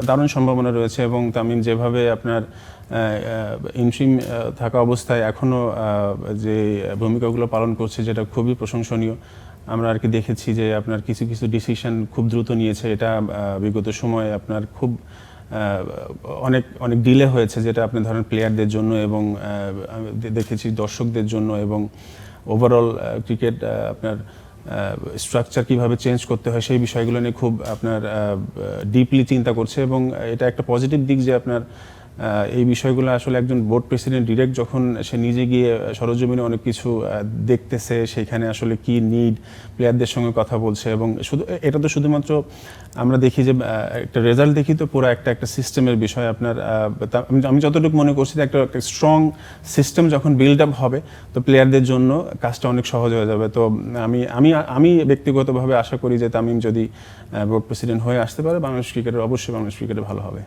দারুণ সম্ভাবনা রয়েছে এবং তামিম যেভাবে আপনার ইন্ট্রিম থাকা অবস্থায় এখনও যে ভূমিকাগুলো পালন করছে যেটা খুবই প্রশংসনীয়। আমরা আর কি দেখেছি যে আপনার কিছু কিছু ডিসিশন খুব দ্রুত নিয়েছে, এটা বিগত সময়ে আপনার খুব অনেক অনেক ডিলে হয়েছে, যেটা আপনি ধরেন প্লেয়ারদের জন্য এবং দেখেছি দর্শকদের জন্য এবং ওভারঅল ক্রিকেট আপনার স্ট্রাকচার কীভাবে চেঞ্জ করতে হয় সেই বিষয়গুলো নিয়ে খুব আপনার ডিপলি চিন্তা করছে এবং এটা একটা পজিটিভ দিক যে আপনার এই বিষয়গুলো আসলে একজন বোর্ড প্রেসিডেন্ট ডিরেক্ট যখন সে নিজে গিয়ে সরজমিনে অনেক কিছু দেখতেছে, সেখানে আসলে কি নিড প্লেয়ারদের সঙ্গে কথা বলছে এবং এটা তো শুধুমাত্র আমরা দেখি যে একটা রেজাল্ট দেখি, তো পুরো একটা সিস্টেমের বিষয় আপনার। আমি যতটুকু মনে করছি যে একটা স্ট্রং সিস্টেম যখন বিল্ড আপ হবে তো প্লেয়ারদের জন্য কাজটা অনেক সহজ হয়ে যাবে। তো আমি ব্যক্তিগতভাবে আশা করি যে তামিম যদি বোর্ড প্রেসিডেন্ট হয়ে আসতে পারে বাংলাদেশ ক্রিকেটের, অবশ্যই বাংলাদেশ ক্রিকেটে ভালো হবে।